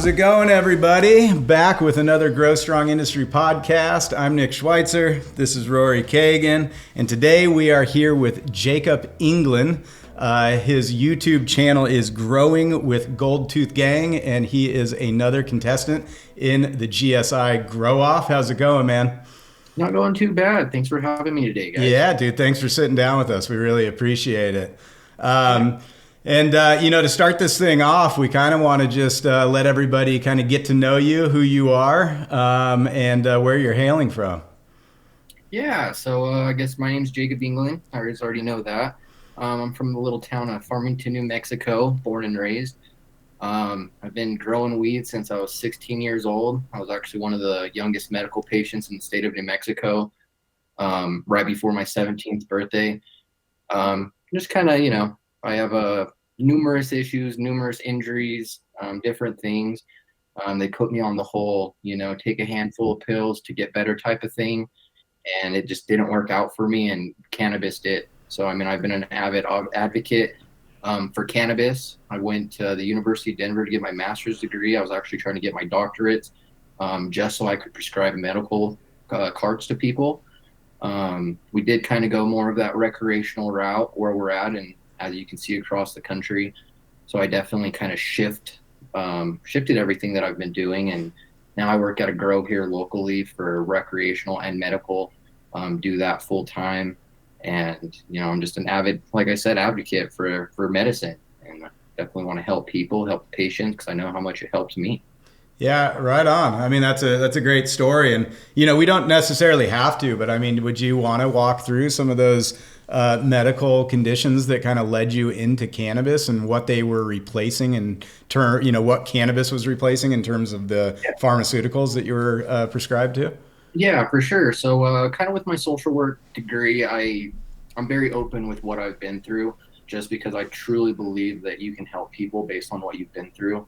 How's it going, everybody? Back with another Grow Strong Industry podcast. I'm Nick Schweitzer. This is Rory Kagan. And today we are here with Jacob England. His YouTube channel is Growing with Gold Tooth Gang, and he is another contestant in the GSI Grow Off. How's it going, man? Not going too bad. Thanks for having me today, guys. Yeah, dude, thanks for sitting down with us. We really appreciate it. Yeah. To start this thing off, we kind of want to just let everybody kind of get to know you, who you are, and where you're hailing from. Yeah, so I guess my name's Jacob England. I already know that. I'm from the little town of Farmington, New Mexico, born and raised. I've been growing weed since I was 16 years old. I was actually one of the youngest medical patients in the state of New Mexico, right before my 17th birthday. Just kind of, I have numerous issues, numerous injuries, different things. They put me on the whole, take a handful of pills to get better type of thing. And it just didn't work out for me, and cannabis did. So, I've been an avid advocate for cannabis. I went to the University of Denver to get my master's degree. I was actually trying to get my doctorate just so I could prescribe medical cards to people. We did kind of go more of that recreational route where we're at, and as you can see across the country. So I definitely kind of shifted everything that I've been doing, and now I work at a grow here locally for recreational and medical, do that full time. And, I'm just an avid, like I said, advocate for medicine, and I definitely want to help people, help patients, because I know how much it helps me. Yeah, right on. That's a great story. And, we don't necessarily have to, but would you want to walk through some of those medical conditions that kind of led you into cannabis and what they were replacing what cannabis was replacing in terms of the pharmaceuticals that you were prescribed to? Yeah, for sure. So kind of with my social work degree, I'm very open with what I've been through, just because I truly believe that you can help people based on what you've been through.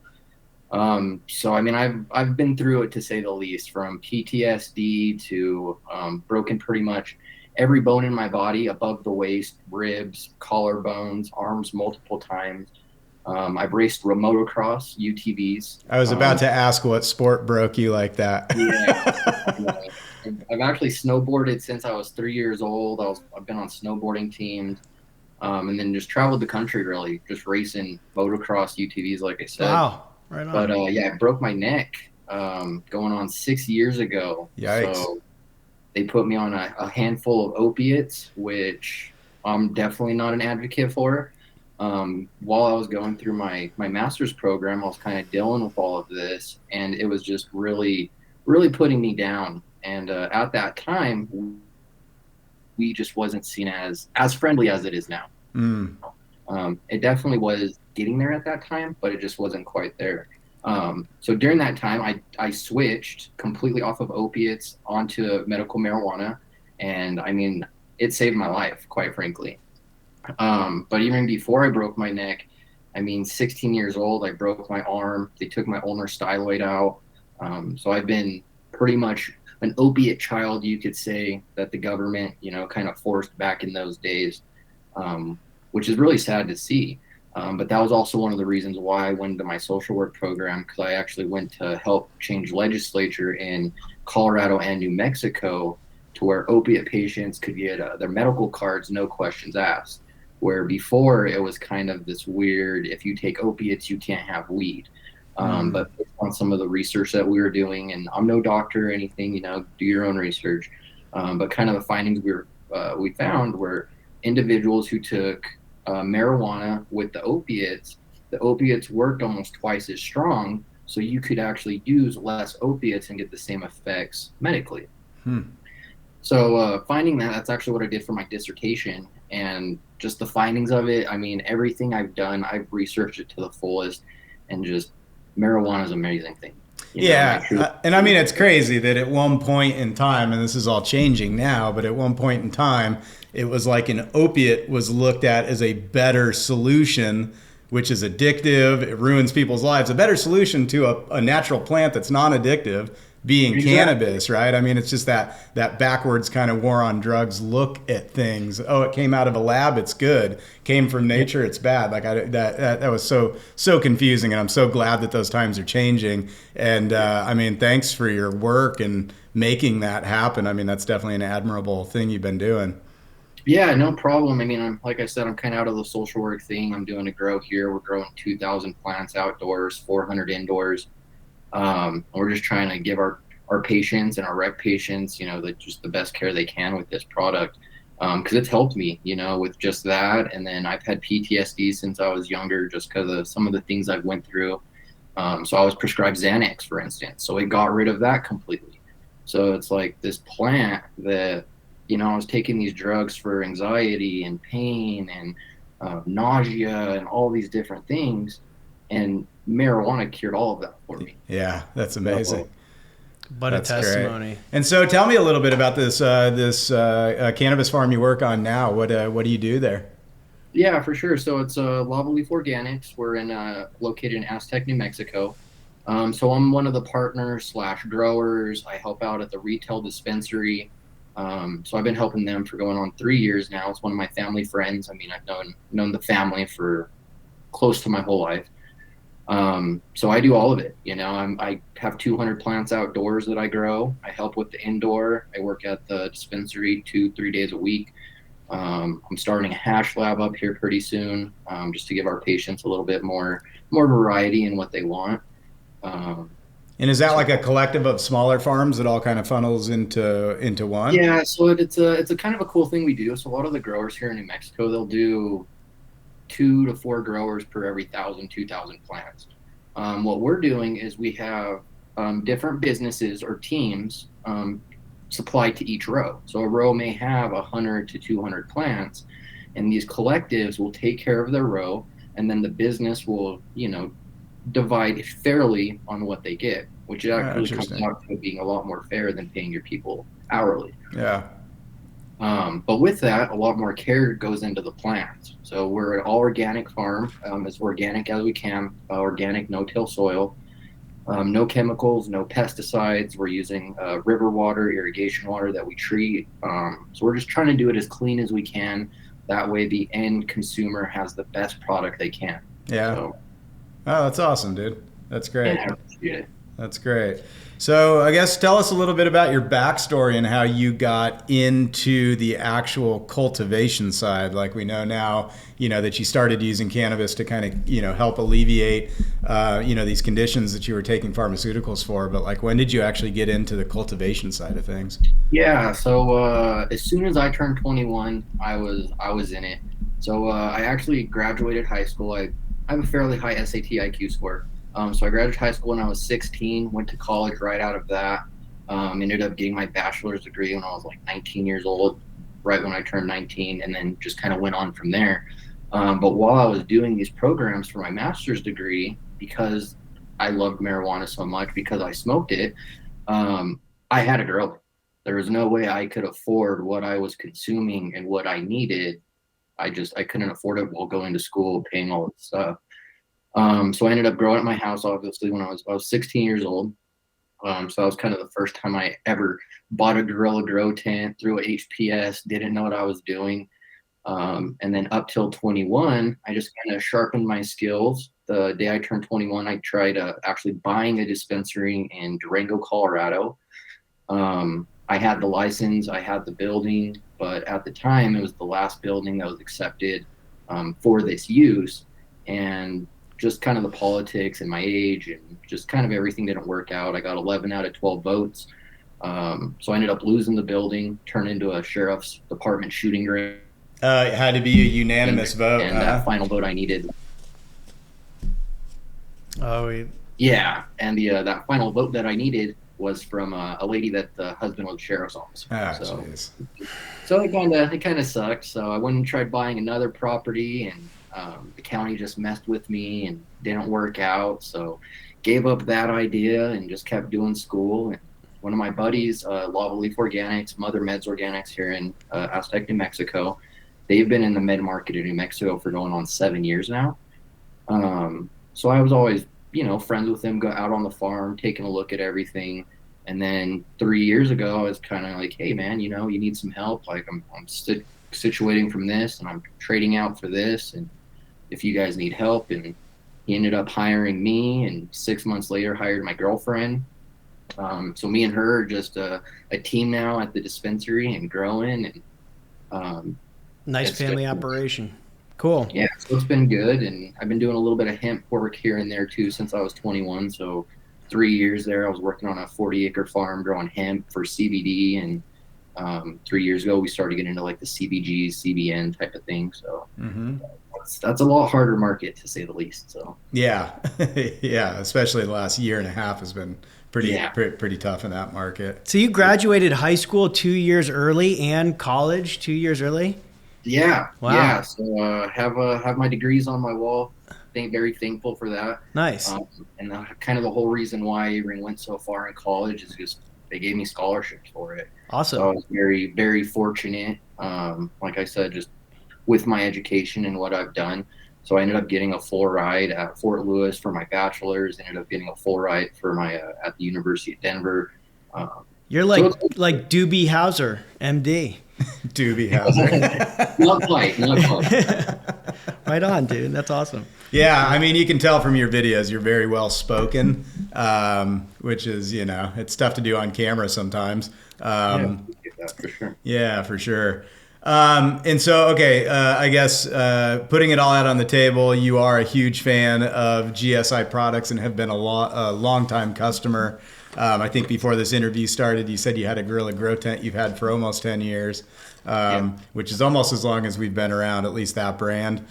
I've been through it, to say the least, from PTSD to broken pretty much every bone in my body above the waist, ribs, collarbones, arms multiple times. I've raced motocross, UTVs. I was about to ask what sport broke you like that. Yeah. I've actually snowboarded since I was 3 years old. I've been on snowboarding teams, and then just traveled the country, really, just racing motocross, UTVs, like I said. Wow, right on. But I broke my neck going on 6 years ago. Yikes. So they put me on a handful of opiates, which I'm definitely not an advocate for. While I was going through my master's program, I was kind of dealing with all of this, and it was just really, really putting me down. And at that time, we just wasn't seen as friendly as it is now. It definitely was getting there at that time, but it just wasn't quite there. So during that time, I switched completely off of opiates onto medical marijuana, and it saved my life, quite frankly. But even before I broke my neck, 16 years old, I broke my arm. They took my ulnar styloid out. So I've been pretty much an opiate child, you could say, that the government, kind of forced back in those days, which is really sad to see. But that was also one of the reasons why I went into my social work program, because I actually went to help change legislature in Colorado and New Mexico to where opiate patients could get their medical cards, no questions asked. Where before it was kind of this weird, if you take opiates, you can't have weed. But based on some of the research that we were doing, and I'm no doctor or anything, do your own research. But kind of the findings we found were individuals who took marijuana with the opiates worked almost twice as strong, so you could actually use less opiates and get the same effects medically. So finding that's actually what I did for my dissertation, and just the findings of it, everything I've done, I've researched it to the fullest, and just marijuana is an amazing thing. It's crazy that at one point in time, and this is all changing now, but at one point in time, it was like an opiate was looked at as a better solution, which is addictive. It ruins people's lives. A better solution to a natural plant that's non-addictive, being Exactly. cannabis, right? I mean, it's just that backwards kind of war on drugs look at things. Oh, it came out of a lab, it's good. Came from Yeah. nature, it's bad. Like that was so confusing, and I'm so glad that those times are changing. And I mean, thanks for your work and making that happen. I mean, that's definitely an admirable thing you've been doing. Yeah, no problem. I mean, I'm like I said, I'm kind of out of the social work thing. I'm doing a grow here. We're growing 2,000 plants outdoors, 400 indoors. We're just trying to give our patients and our rec patients, just the best care they can with this product. Because it's helped me, with just that. And then I've had PTSD since I was younger, just because of some of the things I've went through. So I was prescribed Xanax, for instance. So it got rid of that completely. So it's like this plant that, I was taking these drugs for anxiety and pain and nausea and all these different things. And marijuana cured all of that for me. Yeah, that's amazing. So, But a That's great. testimony. And so, tell me a little bit about this cannabis farm you work on now. What do you do there? yeah, for sure. So it's Lava Leaf Organics. We're located in Aztec, New Mexico. So I'm one of the partners slash growers. I help out at the retail dispensary. So I've been helping them for going on 3 years now. It's one of my family friends. I mean, I've known the family for close to my whole life. So I do all of it. I have 200 plants outdoors that I grow. I help with the indoor. I work at the dispensary 2, 3 days a week. I'm starting a hash lab up here pretty soon, just to give our patients a little bit more variety in what they want. Um, And is that so like a collective of smaller farms that all kind of funnels into one? yeah, so it's a kind of a cool thing we do. So a lot of the growers here in New Mexico, they'll do 2 to 4 growers per every 1,000, 2,000 plants. What we're doing is we have different businesses or teams supplied to each row. So a row may have 100 to 200 plants, and these collectives will take care of their row, and then the business will, divide fairly on what they get, which actually comes Interesting. out to being a lot more fair than paying your people hourly. Yeah. But with that, a lot more care goes into the plants. So we're an all organic farm, as organic as we can, organic, no-till soil, no chemicals, no pesticides. We're using river water, irrigation water that we treat. So we're just trying to do it as clean as we can. That way, the end consumer has the best product they can. Yeah. So, Oh, that's awesome, dude. That's yeah, great. I appreciate it. That's great. So, I guess tell us a little bit about your backstory and how you got into the actual cultivation side. Like we know now, that you started using cannabis to kind of, help alleviate, these conditions that you were taking pharmaceuticals for. But like, when did you actually get into the cultivation side of things? Yeah, so as soon as I turned 21, I was in it. So I actually graduated high school. I have a fairly high SAT IQ score. So I graduated high school when I was 16, went to college right out of that. Ended up getting my bachelor's degree when I was like 19 years old, right when I turned 19, and then just kind of went on from there. But while I was doing these programs for my master's degree, because I loved marijuana so much, because I smoked it, I had to grow. There was no way I could afford what I was consuming and what I needed. I couldn't afford it while going to school, paying all this stuff. So I ended up growing at my house, obviously, when I was 16 years old. So that was kind of the first time I ever bought a Gorilla Grow tent through a HPS, didn't know what I was doing. And then up till 21, I just kind of sharpened my skills. The day I turned 21, I tried actually buying a dispensary in Durango, Colorado. I had the license, I had the building, but at the time it was the last building that was accepted for this use. And just kind of the politics and my age and just kind of everything didn't work out. I got 11 out of 12 votes. So I ended up losing the building, turned into a sheriff's department shooting range. It had to be a unanimous vote, And huh? that final vote I needed. Oh, Yeah. And that final vote that I needed was from a lady that the husband was a sheriff's officer. Ah, So jeez. So it kind of sucked. So I went and tried buying another property, and the county just messed with me and didn't work out. So gave up that idea and just kept doing school. And one of my buddies, Lava Leaf Organics, Mother Meds Organics here in Aztec, New Mexico, they've been in the med market in New Mexico for going on 7 years now. So I was always, friends with them, go out on the farm, taking a look at everything. And then 3 years ago, I was kind of like, hey, man, you know, you need some help. Like, I'm situating from this and I'm trading out for this. And if you guys need help. And he ended up hiring me, and 6 months later, hired my girlfriend. So me and her are just a team now at the dispensary and growing. And Nice it's family good. operation. Cool. Yeah, so it's been good. And I've been doing a little bit of hemp work here and there too since I was 21. So 3 years there, I was working on a 40-acre farm growing hemp for CBD. And 3 years ago, we started getting into like the CBG, CBN type of thing. So that's a lot harder market to say the least. So Yeah, yeah, especially the last year and a half has been yeah, pretty tough in that market. So you graduated high school 2 years early and college 2 years early? yeah, Wow. yeah. So have my degrees on my wall. Very thankful for that. Nice. And kind of the whole reason why I even went so far in college is just they gave me scholarships for it. Awesome. So I was very, very fortunate. Like I said, just with my education and what I've done. So I ended up getting a full ride at Fort Lewis for my bachelor's. Ended up getting a full ride for my at the University of Denver. You're like Doobie Hauser, MD. Doobie Hauser. Not quite, not quite. Right on, dude. That's awesome. Yeah, I mean, you can tell from your videos you're very well spoken, which is, you know, it's tough to do on camera sometimes. Yeah, for sure. Yeah, for sure. And so, okay, I guess putting it all out on the table, you are a huge fan of GSI products and have been a long-time customer. I think before this interview started, you said you had a Gorilla Grow tent you've had for almost 10 years, which is almost as long as we've been around, at least that brand.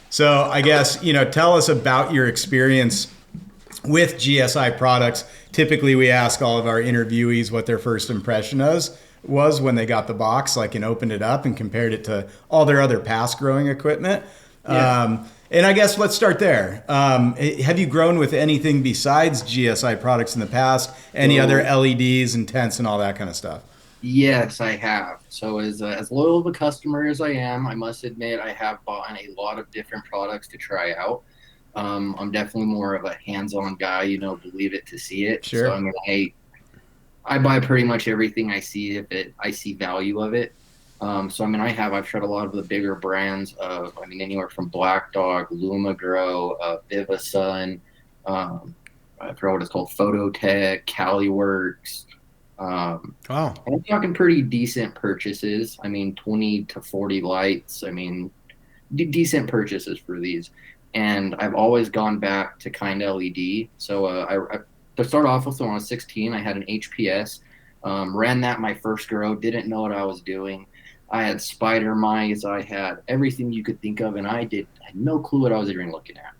So I guess, you know, tell us about your experience with GSI products. Typically, we ask all of our interviewees what their first impression was when they got the box, like, and opened it up and compared it to all their other past growing equipment. Yeah. And I guess let's start there. Have you grown with anything besides GSI products in the past? Any other LEDs and tents and all that kind of stuff? Yes, I have. So as loyal of a customer as I am, I must admit I have bought a lot of different products to try out. I'm definitely more of a hands-on guy, you know, believe it to see it. Sure. So I mean, I buy pretty much everything I see if I see value of it. So I mean, I've tried a lot of the bigger brands of, I mean, anywhere from Black Dog, Lumagrow, Viva Sun, I forgot what it's called, Phototech, CaliWorks. Wow. I'm talking pretty decent purchases. I mean, 20 to 40 lights. I mean, decent purchases for these. And I've always gone back to kind LED. So to start off with, when I was 16, I had an HPS. Ran that my first grow. Didn't know what I was doing. I had spider mice. I had everything you could think of, and I had no clue what I was even looking at.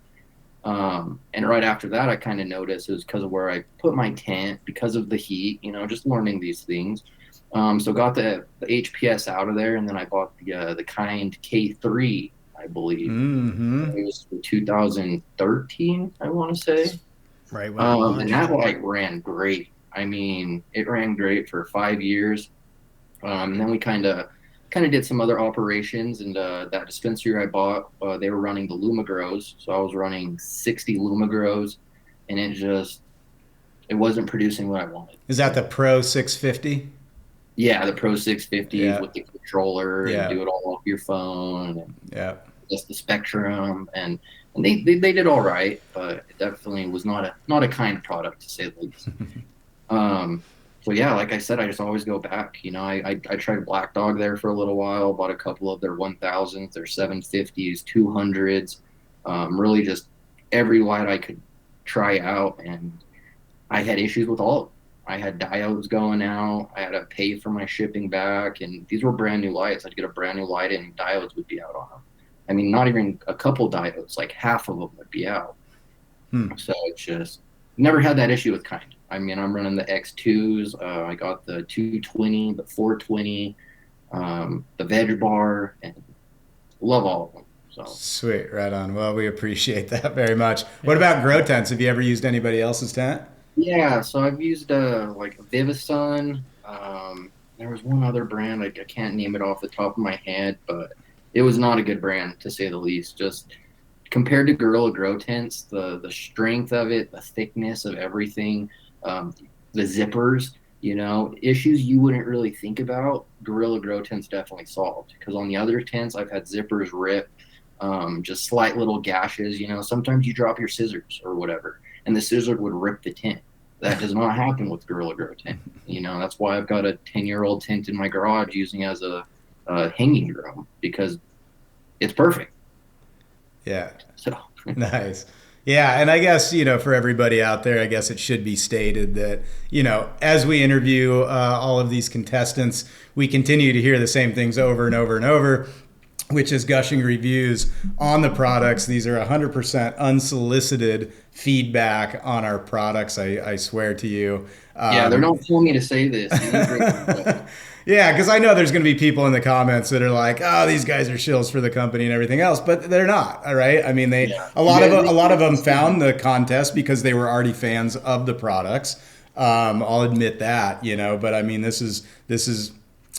And right after that, I kind of noticed it was because of where I put my tent, because of the heat, you know, just learning these things. So got the HPS out of there, and then I bought the Kind K3, I believe. Mm-hmm. It was 2013, I want to say. Right. And that like ran great. I mean, it ran great for 5 years. And then we kind of did some other operations, and that dispensary I bought, they were running the Lumagrows, so I was running 60 Lumagrows, and it wasn't producing what I wanted. Is that the Pro 650? Yeah, the Pro 650 Yeah. with the controller Yeah. and do it all off your phone, and Yeah. just the Spectrum, and they did all right, but it definitely was not a kind product, to say the least. So yeah, like I said, I just always go back. You know, I tried Black Dog there for a little while, bought a couple of their 1000s, their 750s, 200s, really just every light I could try out, and I had issues with all of them. I had diodes going out. I had to pay for my shipping back, and these were brand new lights. I'd get a brand new light, and diodes would be out on them. I mean, not even a couple diodes, like half of them would be out. So it's just never had that issue with Kind. I mean, I'm running the X2s. I got the 220, the 420, the Veg Bar, and love all of them. So Sweet, right on. Well, we appreciate that very much. What about grow tents? Have you ever used anybody else's tent? yeah, so I've used like Vivasun. There was one other brand, I can't name it off the top of my head, but it was not a good brand, to say the least. Just compared to Gorilla Grow tents, the strength of it, the thickness of everything, the zippers, issues you wouldn't really think about, Gorilla Grow tents definitely solved. Because on the other tents, I've had zippers rip, just slight little gashes. Sometimes you drop your scissors or whatever, and the scissor would rip the tent. That does not happen with Gorilla Grow tent. That's why I've got a 10-year-old tent in my garage using as a hanging room, because it's perfect. Yeah. So nice. Yeah, and I guess, for everybody out there, I guess it should be stated that, as we interview all of these contestants, we continue to hear the same things over and over and over, which is gushing reviews on the products. These are 100% unsolicited feedback on our products, I swear to you. Yeah, they're not telling me to say this. Yeah, because I know there's going to be people in the comments that are like, "Oh, these guys are shills for the company and everything else," but they're not. All right, I mean, a lot of them found the contest because they were already fans of the products. I'll admit that, but I mean, this is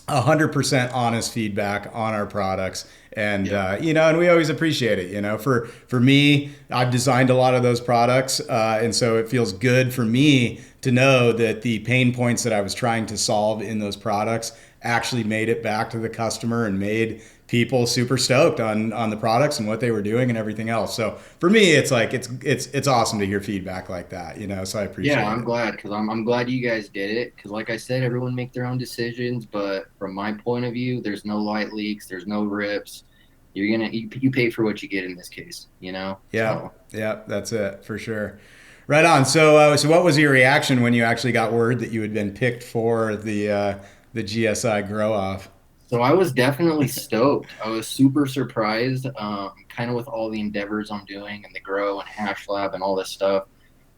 100% honest feedback on our products. And, and we always appreciate it. For me, I've designed a lot of those products. And so it feels good for me to know that the pain points that I was trying to solve in those products actually made it back to the customer and made people super stoked on the products and what they were doing and everything else. So for me, it's like, it's awesome to hear feedback like that, so I appreciate it. Yeah, I'm glad, because I'm glad you guys did it, because like I said, everyone make their own decisions, but from my point of view, there's no light leaks, there's no rips. You pay for what you get in this case, Yeah, So. Yeah, that's it for sure. Right on. So what was your reaction when you actually got word that you had been picked for the GSI Grow Off? So I was definitely stoked. I was super surprised, kind of with all the endeavors I'm doing and the Grow and Hash Lab and all this stuff.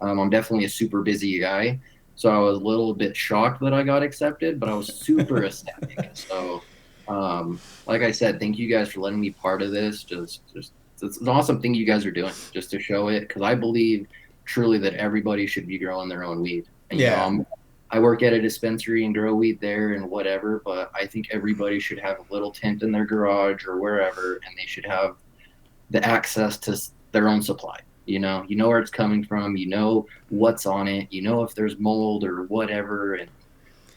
I'm definitely a super busy guy, so I was a little bit shocked that I got accepted, but I was super ecstatic. So, like I said, thank you guys for letting me part of this. Just it's an awesome thing you guys are doing, just to show it, because I believe truly that everybody should be growing their own weed. And, I work at a dispensary and grow weed there and whatever, but I think everybody should have a little tent in their garage or wherever, and they should have the access to their own supply. You know where it's coming from, what's on it, if there's mold or whatever, and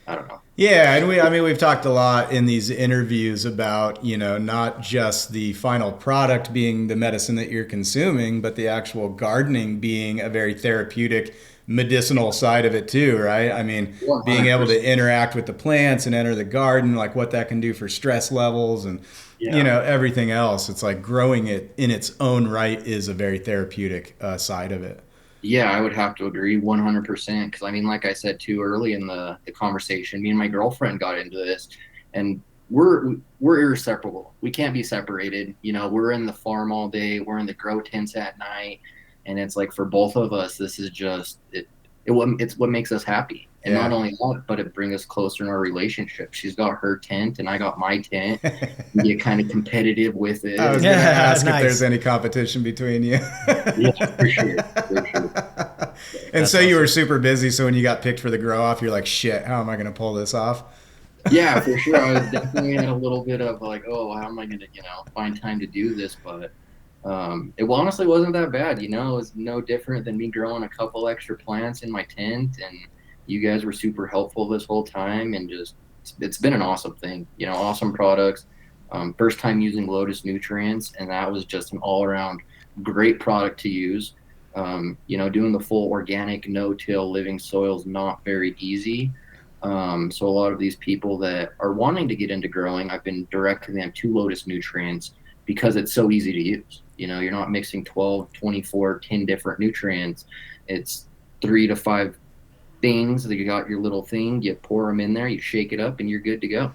I don't know. Yeah, and we've talked a lot in these interviews about, not just the final product being the medicine that you're consuming, but the actual gardening being a very therapeutic medicinal side of it too, right? I mean, 100%. Being able to interact with the plants and enter the garden, like what that can do for stress levels and everything else. It's like growing it in its own right is a very therapeutic side of it. Yeah, I would have to agree 100%. Because like I said too early in the conversation, me and my girlfriend got into this, and we're inseparable. We can't be separated. We're in the farm all day. We're in the grow tents at night. And it's like, for both of us, this is just it's what makes us happy. And not only that, but it brings us closer in our relationship. She's got her tent and I got my tent. We get kind of competitive with it. I was going to ask if there's any competition between you. Yeah, for sure. And so you were super busy. So when you got picked for the grow off, you're like, shit, how am I going to pull this off? Yeah, for sure. I was definitely in a little bit of like, oh, how am I going to, find time to do this? But it honestly wasn't that bad. It was no different than me growing a couple extra plants in my tent, and you guys were super helpful this whole time, and just it's been an awesome thing. Awesome products. First time using Lotus nutrients, and that was just an all-around great product to use. Doing the full organic no-till living soil is not very easy. So a lot of these people that are wanting to get into growing, I've been directing them to Lotus nutrients because it's so easy to use. You're not mixing 12, 24, 10 different nutrients. It's 3 to 5 things that you got your little thing, you pour them in there, you shake it up, and you're good to go.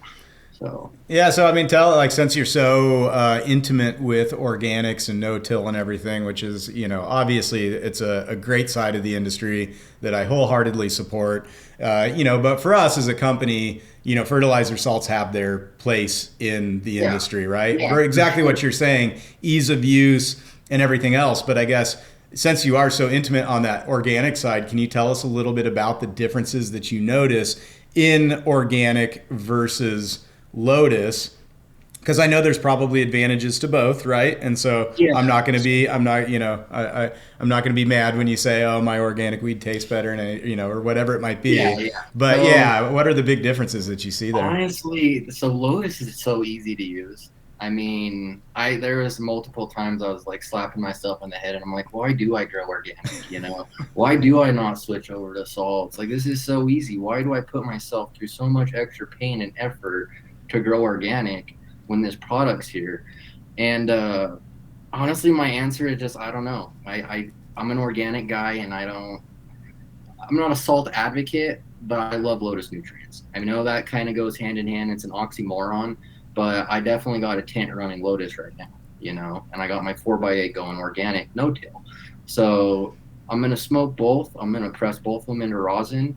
So since you're so intimate with organics and no-till and everything, which is, obviously it's a great side of the industry that I wholeheartedly support, but for us as a company, fertilizer salts have their place in the industry, right? Yeah, for exactly what you're saying, ease of use and everything else. But I guess since you are so intimate on that organic side, can you tell us a little bit about the differences that you notice in organic versus Lotus? Because I know there's probably advantages to both, right? And so Yeah. I'm not going to be, I'm not, I'm not going to be mad when you say, oh, my organic weed tastes better, and or whatever it might be. Yeah. But So, yeah, what are the big differences that you see there? honestly, so Lotus is so easy to use. I mean, there was multiple times I was like slapping myself in the head, and I'm like, why do I grow organic? Why do I not switch over to salts? Like, this is so easy. Why do I put myself through so much extra pain and effort to grow organic when this product's here? And honestly, my answer is just I don't know. I'm an organic guy, and I'm not a salt advocate, but I love Lotus nutrients. I know that kind of goes hand in hand. It's an oxymoron, but I definitely got a tent running Lotus right now, and I got my 4x8 going organic, no till. So I'm going to smoke both. I'm going to press both of them into rosin.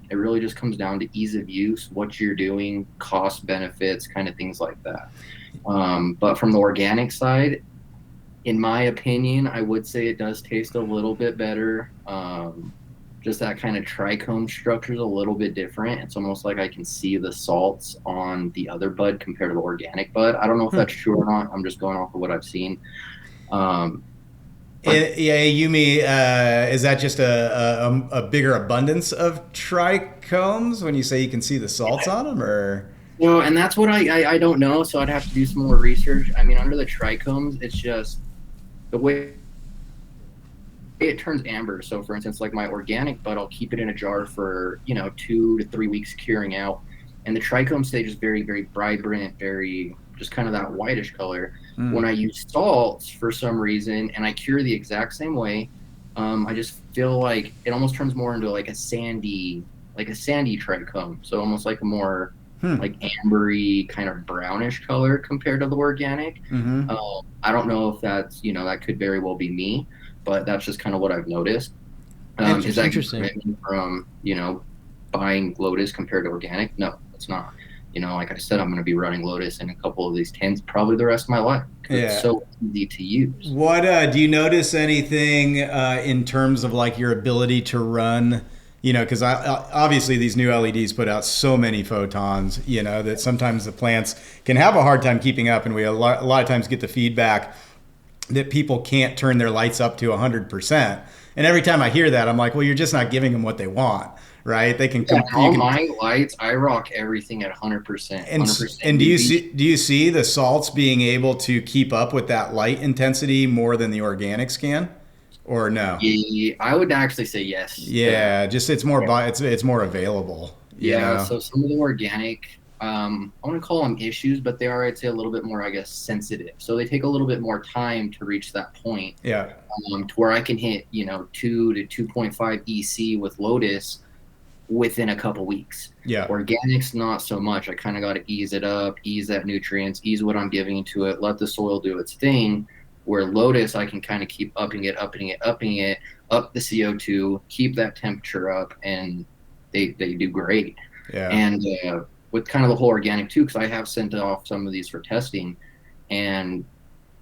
It really just comes down to ease of use, what you're doing, cost benefits, kind of things like that. But from the organic side, in my opinion, I would say it does taste a little bit better. Just that kind of trichome structure is a little bit different. It's almost like I can see the salts on the other bud compared to the organic bud. I don't know if that's true or not. I'm just going off of what I've seen. Yumi, is that just a bigger abundance of trichomes when you say you can see the salts on them, or? Well, and that's what I don't know, so I'd have to do some more research. I mean, under the trichomes, it's just the way it turns amber. So, for instance, like my organic bud, I'll keep it in a jar for 2 to 3 weeks curing out, and the trichome stage is very, very vibrant, very just kind of that whitish color. When I use salts for some reason and I cure the exact same way, I just feel like it almost turns more into like a sandy trichome. So almost like a more like ambery kind of brownish color compared to the organic. I don't know if that's that could very well be me, but that's just kind of what I've noticed. Is that interesting from buying Lotus compared to organic? No, it's not. Like I said, I'm going to be running Lotus in a couple of these tents probably the rest of my life. It's so easy to use. What do you notice anything in terms of like your ability to run? Because obviously these new LEDs put out so many photons, that sometimes the plants can have a hard time keeping up, and we a lot of times get the feedback that people can't turn their lights up to 100%. And every time I hear that, I'm like, well, you're just not giving them what they want. Right? They can my lights. I rock everything at 100%. And do you see the salts being able to keep up with that light intensity more than the organics can, or no? Yeah, I would actually say yes. Yeah, just it's more available. So some of the organic, I want to call them issues, but they are, I'd say, a little bit more, I guess, sensitive. So they take a little bit more time to reach that point. Yeah. To where I can hit 2 to 2.5 EC with Lotus within a couple weeks. Yeah. Organics, not so much. I kind of got to ease it up, ease that nutrients, ease what I'm giving to it, let the soil do its thing. Where Lotus, I can kind of keep upping it, up the CO2, keep that temperature up, and they do great. Yeah. And with kind of the whole organic too, because I have sent off some of these for testing, and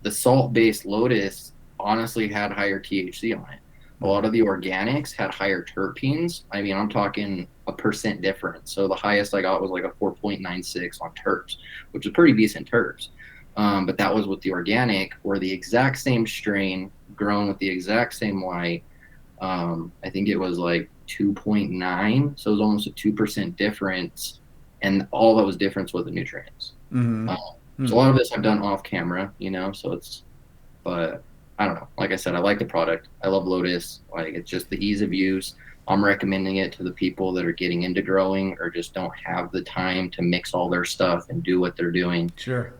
the salt-based Lotus honestly had higher THC on it. A lot of the organics had higher terpenes. I mean, I'm talking a % difference. So the highest I got was like a 4.96 on terps, which is pretty decent terps. But that was with the organic, where the exact same strain grown with the exact same light. I think it was like 2.9. So it was almost a 2% difference. And all that was difference with the nutrients. So a lot of this I've done off camera, but I don't know. Like I said, I like the product. I love Lotus. Like, it's just the ease of use. I'm recommending it to the people that are getting into growing or just don't have the time to mix all their stuff and do what they're doing. Sure.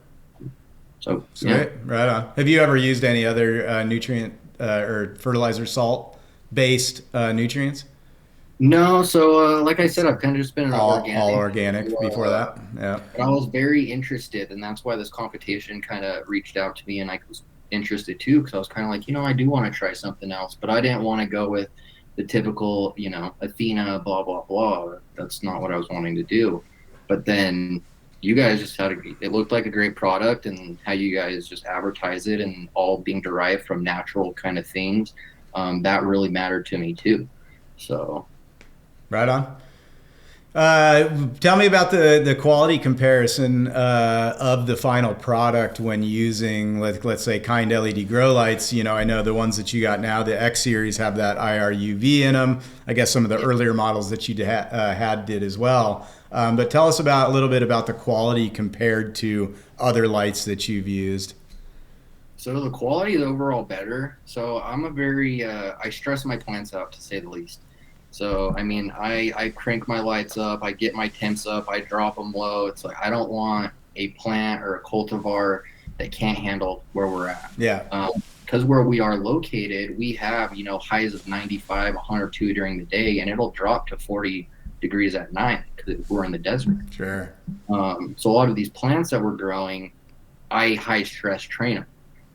So, sweet. Right on. Have you ever used any other nutrient or fertilizer salt-based nutrients? No. So, like I said, I've kind of just been all organic before that. Yeah. But I was very interested, and that's why this competition kind of reached out to me, and I was interested too, because I was kind of like, I do want to try something else, but I didn't want to go with the typical, Athena, blah, blah, blah. That's not what I was wanting to do. But then you guys just it looked like a great product, and how you guys just advertise it and all being derived from natural kind of things, that really mattered to me too. So. Right on. Tell me about the quality comparison of the final product when using, let's say, Kind LED grow lights. You know, I know the ones that you got now, the X series, have that IR UV in them. I guess some of the earlier models that you had did as well. But tell us a little bit about the quality compared to other lights that you've used. So the quality is overall better. So I'm a very, I stress my plants out, to say the least. So, I mean, I crank my lights up, I get my temps up, I drop them low. It's like, I don't want a plant or a cultivar that can't handle where we're at. Yeah. Because where we are located, we have, highs of 95, 102 during the day, and it'll drop to 40 degrees at night because we're in the desert. Sure. So a lot of these plants that we're growing, I high stress train them.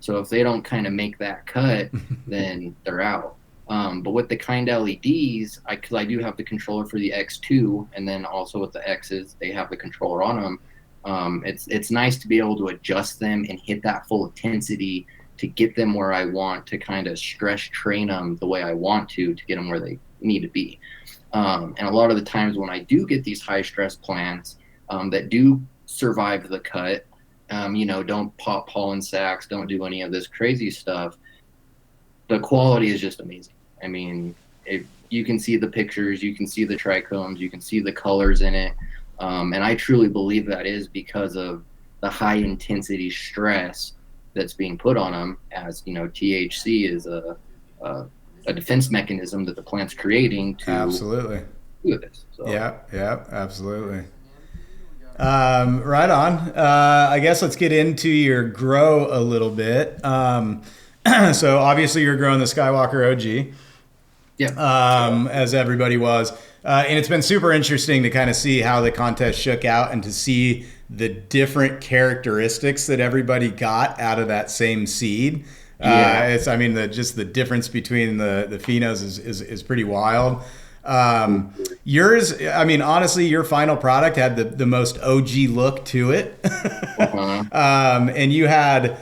So if they don't kind of make that cut, then they're out. But with the Kind LEDs, because I do have the controller for the X2, and then also with the X's, they have the controller on them. It's nice to be able to adjust them and hit that full intensity to get them where I want, to kind of stress train them the way I want to get them where they need to be. And a lot of the times when I do get these high stress plants that do survive the cut, don't pop pollen sacs, don't do any of this crazy stuff, the quality is just amazing. I mean, you can see the pictures, you can see the trichomes, you can see the colors in it. And I truly believe that is because of the high intensity stress that's being put on them, as, THC is a defense mechanism that the plant's creating to absolutely do this. So. Yeah, absolutely. Right on. I guess let's get into your grow a little bit. So obviously you're growing the Skywalker OG. Yeah. As everybody was. And it's been super interesting to kind of see how the contest shook out and to see the different characteristics that everybody got out of that same seed. Yeah. Just the difference between the phenos is pretty wild. Yours, honestly, your final product had the most OG look to it. And you had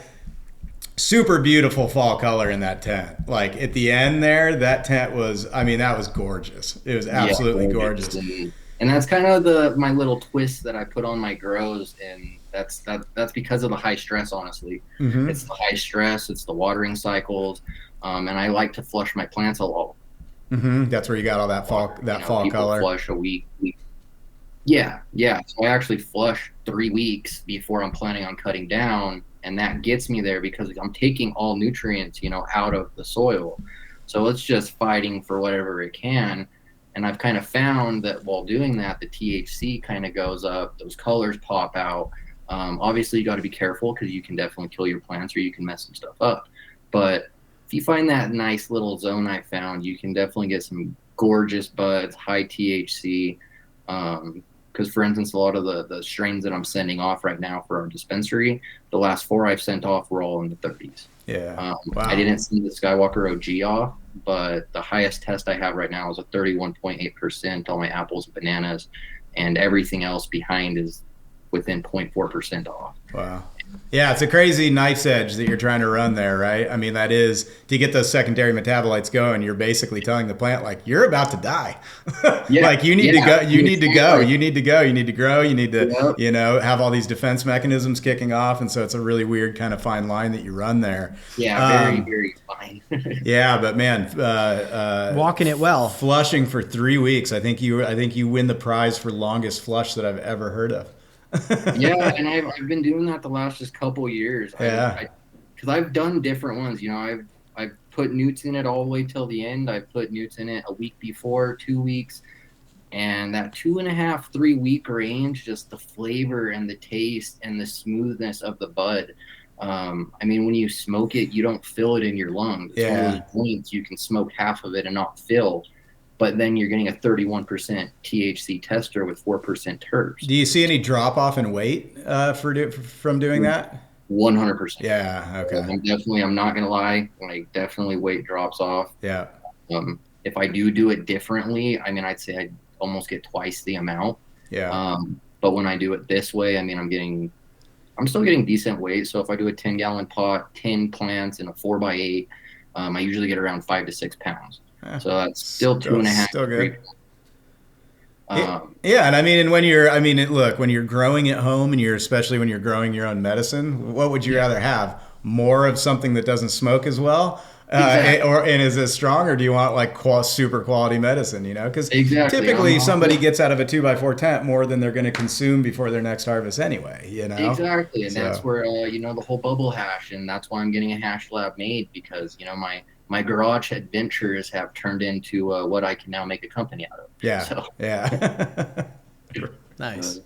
super beautiful fall color in that tent. Like at the end there, that tent was, that was gorgeous. It was absolutely gorgeous. And that's kind of my little twist that I put on my grows, and that's because of the high stress, honestly. Mm-hmm. It's the high stress, it's the watering cycles, and I like to flush my plants a lot. Mm-hmm. That's where you got all that fall color. Flush a week. Yeah. So I actually flush 3 weeks before I'm planning on cutting down, and that gets me there because I'm taking all nutrients, out of the soil. So it's just fighting for whatever it can. And I've kind of found that while doing that, the THC kind of goes up, those colors pop out. Obviously, you got to be careful because you can definitely kill your plants or you can mess some stuff up. But if you find that nice little zone I found, you can definitely get some gorgeous buds, high THC. Because, for instance, a lot of the strains that I'm sending off right now for our dispensary, the last 4 I've sent off were all in the 30s. Yeah. Wow. I didn't send the Skywalker OG off, but the highest test I have right now is a 31.8% on my apples and bananas, and everything else behind is within 0.4% off. Wow. Yeah, it's a crazy knife's edge that you're trying to run there, right? That is, to get those secondary metabolites going, you're basically telling the plant, like, you're about to die. Yeah, like, you need to go, you need to go, you need to go, you need to grow, you need to, have all these defense mechanisms kicking off. And so it's a really weird kind of fine line that you run there. Yeah, very, very fine. Yeah, but man, walking it well. Flushing for 3 weeks. I think you win the prize for longest flush that I've ever heard of. Yeah, and I've been doing that the last just couple years. Yeah, because I've done different ones. I've put newts in it all the way till the end. I've put newts in it a week before, 2 weeks, and that 2.5, 3 week range, just the flavor and the taste and the smoothness of the bud. When you smoke it, you don't feel it in your lungs. It's one of those joints you can smoke half of it and not feel. But then you're getting a 31% THC tester with 4% terps. Do you see any drop off in weight from doing that? 100%. Yeah. Okay. I'm not gonna lie. Definitely weight drops off. Yeah. If I do it differently, I'd say I almost get twice the amount. Yeah. But when I do it this way, I'm still getting decent weight. So if I do a 10-gallon pot, 10 plants, and a 4x8, I usually get around 5 to 6 pounds. So that's still 2.5. Still good. Yeah, and I mean, and when you're, I mean, look, when you're growing at home, and especially when you're growing your own medicine, what would you rather have? More of something that doesn't smoke as well, Exactly. and is as strong, or do you want like super quality medicine? Because Exactly. typically somebody gets out of a 2x4 tent more than they're going to consume before their next harvest anyway. Exactly, and that's So where the whole bubble hash, and that's why I'm getting a hash lab made because my garage adventures have turned into what I can now make a company out of. yeah, So, yeah. uh, Nice.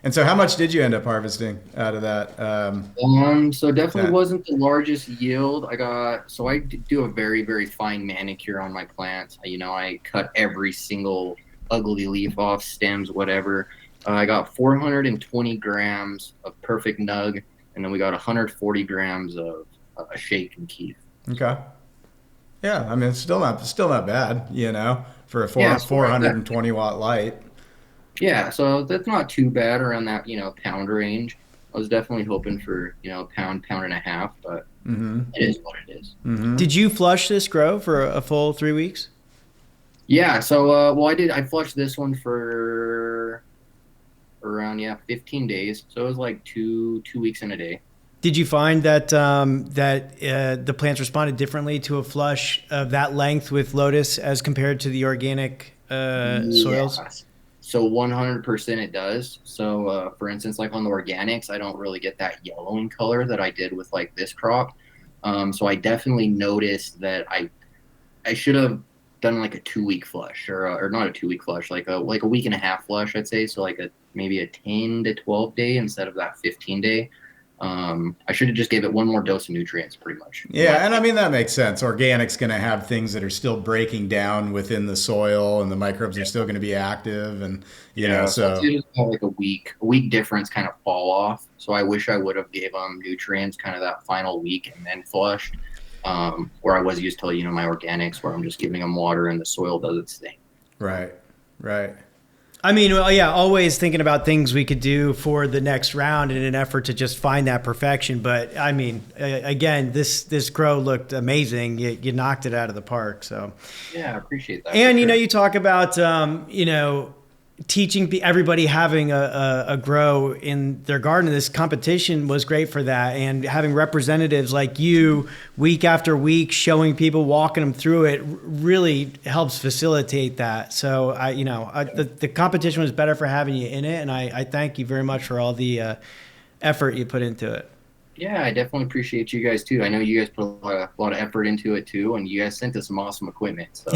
And so, how much did you end up harvesting out of that so definitely tent? wasn't the largest yield. I do a very, very fine manicure on my plants. I cut every single ugly leaf off, stems, whatever. I got 420 grams of perfect nug, and then we got 140 grams of a shake and keef. Okay. Yeah, I mean, it's still not bad, for a Yeah, so 420-watt light. yeah, so that's not too bad around that, pound range. I was definitely hoping for, pound, pound and a half, but Mm-hmm. it is what it is. Mm-hmm. Did you flush this grow for a full 3 weeks? Yeah, so well, I flushed this one for around 15 days. So it was like 2 weeks in a day. Did you find that the plants responded differently to a flush of that length with Lotus as compared to the organic soils? Yes. So 100% it does. So for instance, like on the organics, I don't really get that yellowing color that I did with like this crop. So I definitely noticed that I should have done like a 2 week flush or not a 2 week flush, like a week and a half flush, I'd say. So like maybe a 10 to 12 day instead of that 15 day. I should have just gave it one more dose of nutrients pretty much. Yeah, and I mean that makes sense. Organic's going to have things that are still breaking down within the soil, and the microbes are still going to be active, and So so it's just about like a week difference kind of fall off. So I wish I would have gave them nutrients kind of that final week and then flushed. Where I was used to, my organics where I'm just giving them water and the soil does its thing. right, right. I mean, well, yeah, always thinking about things we could do for the next round in an effort to just find that perfection. But I mean, again, this grow looked amazing. You knocked it out of the park. So Yeah, I appreciate that. and for sure. you talk about teaching everybody having a grow in their garden. This competition was great for that, and having representatives like you week after week showing people, walking them through it, really helps facilitate that. So the competition was better for having you in it, and I thank you very much for all the effort you put into it. Yeah, I definitely appreciate you guys too. I know you guys put a lot of effort into it too, and you guys sent us some awesome equipment. So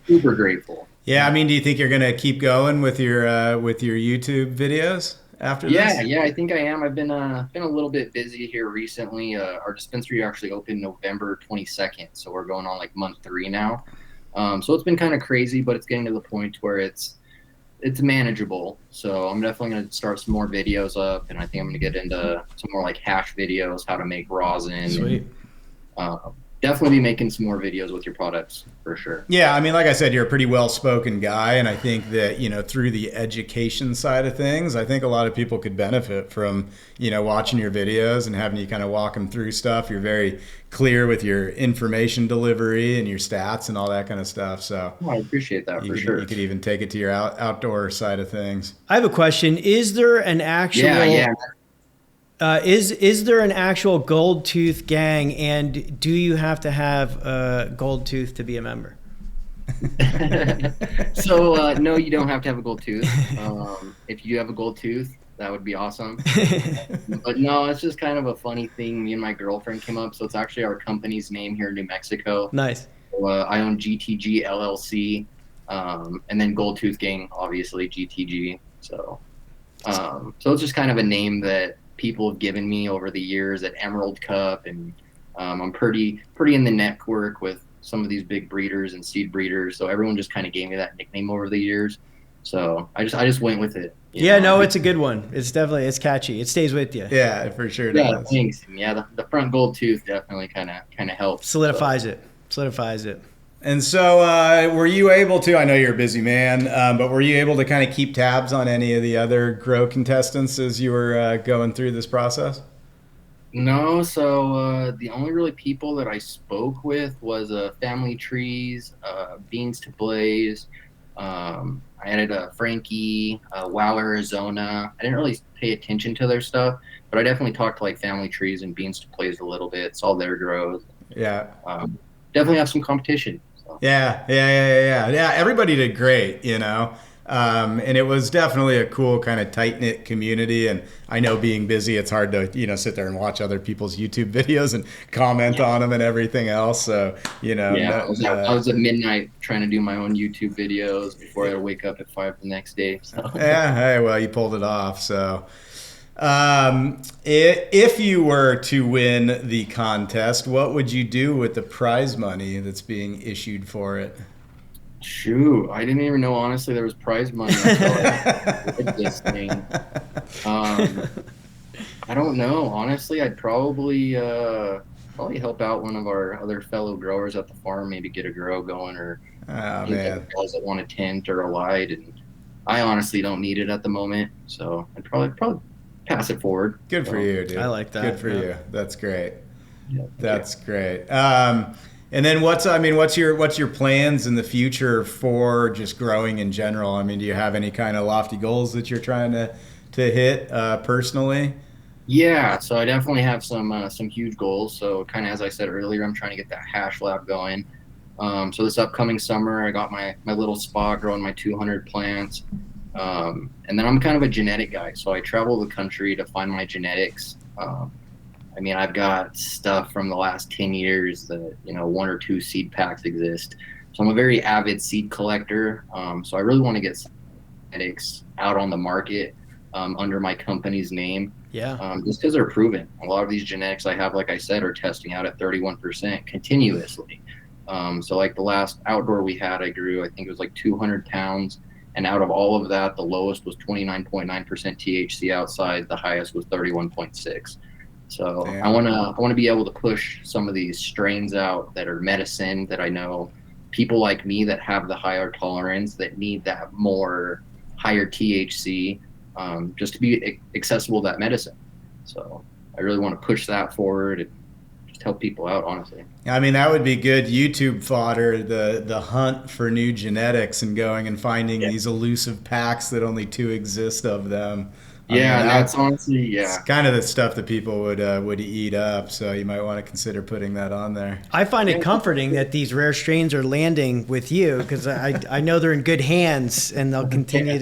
super grateful. Yeah, I mean, do you think you're going to keep going with your YouTube videos after this? Yeah, I think I am. I've been a little bit busy here recently. Our dispensary actually opened November 22nd, so we're going on like month 3 now. So it's been kind of crazy, but it's getting to the point where it's manageable. So I'm definitely going to start some more videos up, and I think I'm going to get into some more like hash videos, how to make rosin. Sweet. And, definitely be making some more videos with your products for sure. Yeah, I mean, like I said, you're a pretty well-spoken guy, and I think that, through the education side of things, I think a lot of people could benefit from, watching your videos and having you kind of walk them through stuff. You're very clear with your information delivery and your stats and all that kind of stuff. So I appreciate that for sure. You could even take it to your outdoor side of things. I have a question. Is there an actual Yeah. is there an actual gold tooth gang, and do you have to have a gold tooth to be a member? So no, you don't have to have a gold tooth. If you have a gold tooth, that would be awesome. But no, it's just kind of a funny thing. Me and my girlfriend came up, so it's actually our company's name here in New Mexico. Nice. So, I own GTG LLC, and then Gold Tooth Gang, obviously GTG. So it's just kind of a name that people have given me over the years at Emerald Cup, and I'm pretty in the network with some of these big breeders and seed breeders, so everyone just kind of gave me that nickname over the years. So I just went with it. It's a good one. It's catchy. It stays with you. Yeah, for sure. Yeah, thanks. Yeah, the front gold tooth definitely kind of helps. Solidifies it. And so, were you able to? I know you're a busy man, but were you able to kind of keep tabs on any of the other grow contestants as you were going through this process? No, so the only really people that I spoke with was Family Trees, Beans to Blaze, I added a Frankie, Wow Arizona. I didn't really pay attention to their stuff, but I definitely talked to like Family Trees and Beans to Plays a little bit, saw their growth. Yeah. Definitely have some competition. So. Yeah. Everybody did great, and it was definitely a cool kind of tight knit community. And I know being busy, it's hard to sit there and watch other people's YouTube videos and comment on them and everything else. So Yeah, I was at midnight trying to do my own YouTube videos before I had to wake up at 5 the next day. So. Yeah, hey, well, you pulled it off. So. If you were to win the contest, what would you do with the prize money that's being issued for it? Shoot, I didn't even know honestly there was prize money until I did this thing. I don't know. Honestly, I'd probably help out one of our other fellow growers at the farm, maybe get a grow going, or guys that want a tent or a light. And I honestly don't need it at the moment, so I'd probably pass it forward. Good for you, dude. I like that. Good for you. That's great. Yeah, That's great. And then what's your plans in the future for just growing in general? I mean, do you have any kind of lofty goals that you're trying to hit personally? Yeah, so I definitely have some huge goals. So kind of as I said earlier, I'm trying to get that hash lab going. So this upcoming summer, I got my little spot growing my 200 plants. And then I'm kind of a genetic guy, so I travel the country to find my genetics. I mean, I've got stuff from the last 10 years that, 1 or 2 seed packs exist. So I'm a very avid seed collector. So I really want to get genetics out on the market under my company's name. Yeah. Just because they're proven. A lot of these genetics I have, like I said, are testing out at 31% continuously. So like the last outdoor we had, I grew, I think it was like 200 pounds. And out of all of that, the lowest was 29.9% THC outside. The highest was 31.6. So Damn. I want to be able to push some of these strains out that are medicine that I know people like me that have the higher tolerance that need that more higher THC just to be accessible to that medicine. So I really want to push that forward and just help people out, honestly. I mean, that would be good YouTube fodder, the hunt for new genetics and going and finding these elusive packs that only 2 exist of them. I mean, that's honestly, it's kind of the stuff that people would eat up. So you might want to consider putting that on there. I find it comforting that these rare strains are landing with you because I know they're in good hands and they'll continue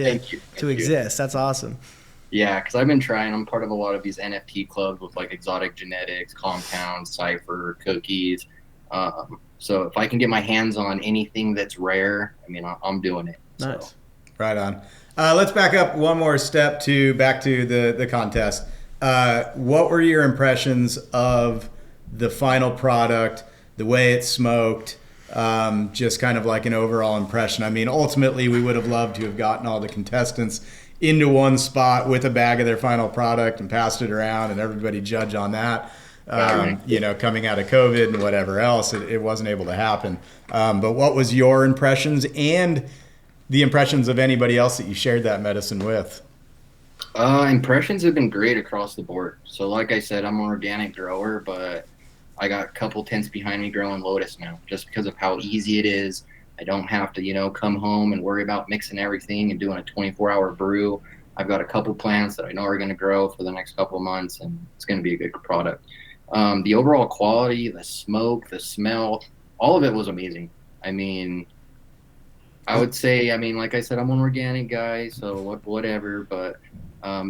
to exist. That's awesome. Yeah, because I've been trying. I'm part of a lot of these NFT clubs with like exotic genetics, compounds, cipher, cookies. So if I can get my hands on anything that's rare, I mean, I'm doing it. Nice. So. Right on. Let's back up one more step back to the contest. What were your impressions of the final product, the way it smoked, just kind of like an overall impression? I mean, ultimately, we would have loved to have gotten all the contestants into one spot with a bag of their final product and passed it around and everybody judge on that. Coming out of COVID and whatever else, it wasn't able to happen. But what was your impressions and the impressions of anybody else that you shared that medicine with? Impressions have been great across the board. So like I said, I'm an organic grower, but I got a couple tents behind me growing Lotus now just because of how easy it is. I don't have to, come home and worry about mixing everything and doing a 24-hour brew. I've got a couple plants that I know are going to grow for the next couple of months, and it's going to be a good product. The overall quality, the smoke, the smell, all of it was amazing. I mean, I would say, like I said, I'm an organic guy, so whatever, but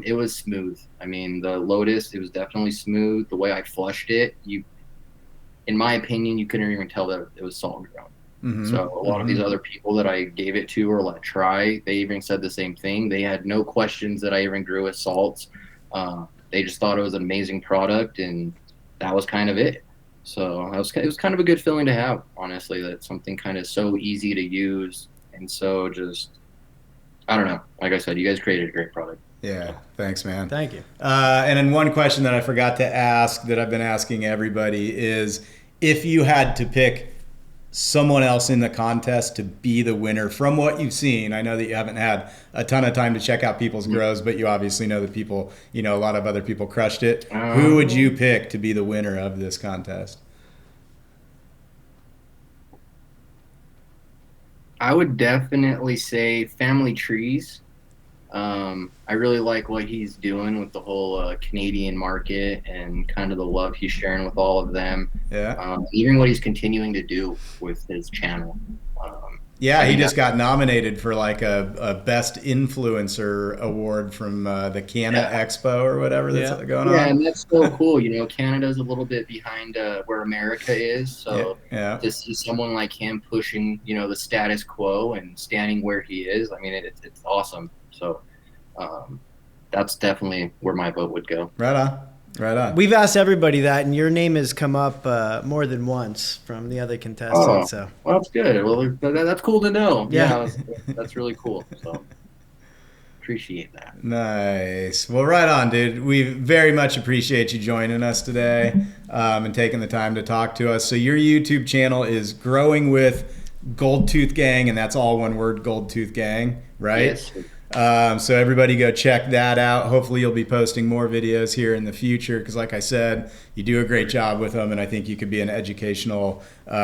it was smooth. I mean, the Lotus, it was definitely smooth. The way I flushed it, in my opinion, you couldn't even tell that it was salt grown. Mm-hmm. So a lot of these other people that I gave it to or let try, they even said the same thing. They had no questions that I even grew with salts. They just thought it was an amazing product, and that was kind of it. So it was kind of a good feeling to have, honestly, that something kind of so easy to use. And so just, I don't know. Like I said, you guys created a great product. Yeah. Thanks, man. Thank you. And then one question that I forgot to ask that I've been asking everybody is if you had to pick someone else in the contest to be the winner from what you've seen. I know that you haven't had a ton of time to check out people's grows, but you obviously know that people, a lot of other people crushed it. Who would you pick to be the winner of this contest? I would definitely say family trees. I really like what he's doing with the whole Canadian market and kind of the love he's sharing with all of them. Yeah. Even what he's continuing to do with his channel. Yeah, I he think just got nominated for like a best influencer award from the Canada Expo or whatever that's Yeah. going yeah, on. and that's so cool. Canada's a little bit behind where America is. Yeah, So yeah. to see someone like him pushing, the status quo and standing where he is, I mean, it's awesome. So um, that's definitely where my vote would go. Right on. Right on. We've asked everybody that, and your name has come up more than once from the other Oh, contestants. So well, that's good. Well, that's cool to know. Yeah. That's really cool. So appreciate that. Nice. Well, right on, dude. We very much appreciate you joining us today and taking the time to talk to us. So your YouTube channel is Growing with Gold Tooth Gang, and that's all one word, Gold Tooth Gang, right? Yes. So everybody go check that out. Hopefully you'll be posting more videos here in the future because like I said, you do a great job with them, and I think you could be an educational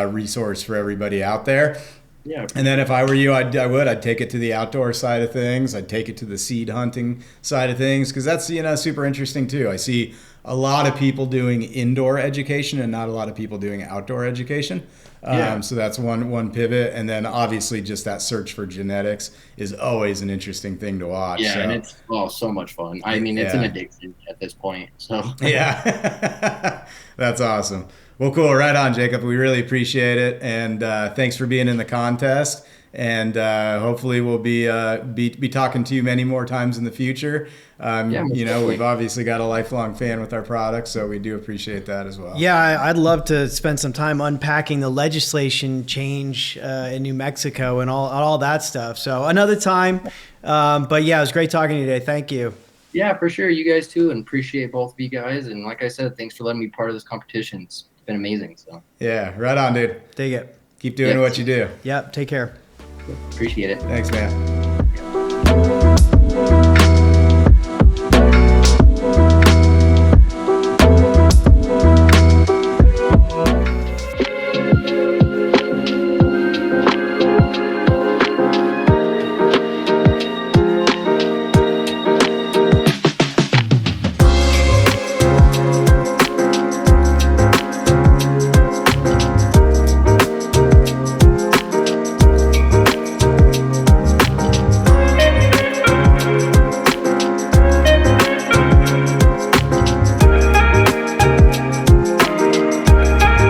resource for everybody out there. Yeah. And then if I were you, I'd take it to the outdoor side of things. I'd take it to the seed hunting side of things because that's super interesting too. I see a lot of people doing indoor education and not a lot of people doing outdoor education. So that's one pivot, and then obviously just that search for genetics is always an interesting thing to watch. Yeah, so. and it's so much fun. I mean, it's an addiction at this point. So Yeah, that's awesome. Well, cool. Right on, Jacob. We really appreciate it, and thanks for being in the contest. And hopefully, we'll be talking to you many more times in the future. We've obviously got a lifelong fan with our products, so we do appreciate that as well. Yeah, I'd love to spend some time unpacking the legislation change in New Mexico and all that stuff. So another time. But yeah, it was great talking to you today. Thank you. yeah, for sure. You guys too, and appreciate both of you guys. And like I said, thanks for letting me be part of this competition. It's been amazing. So Yeah, right on, dude. Take it. Keep doing what you do. Yep. Take care. appreciate it. Thanks, man.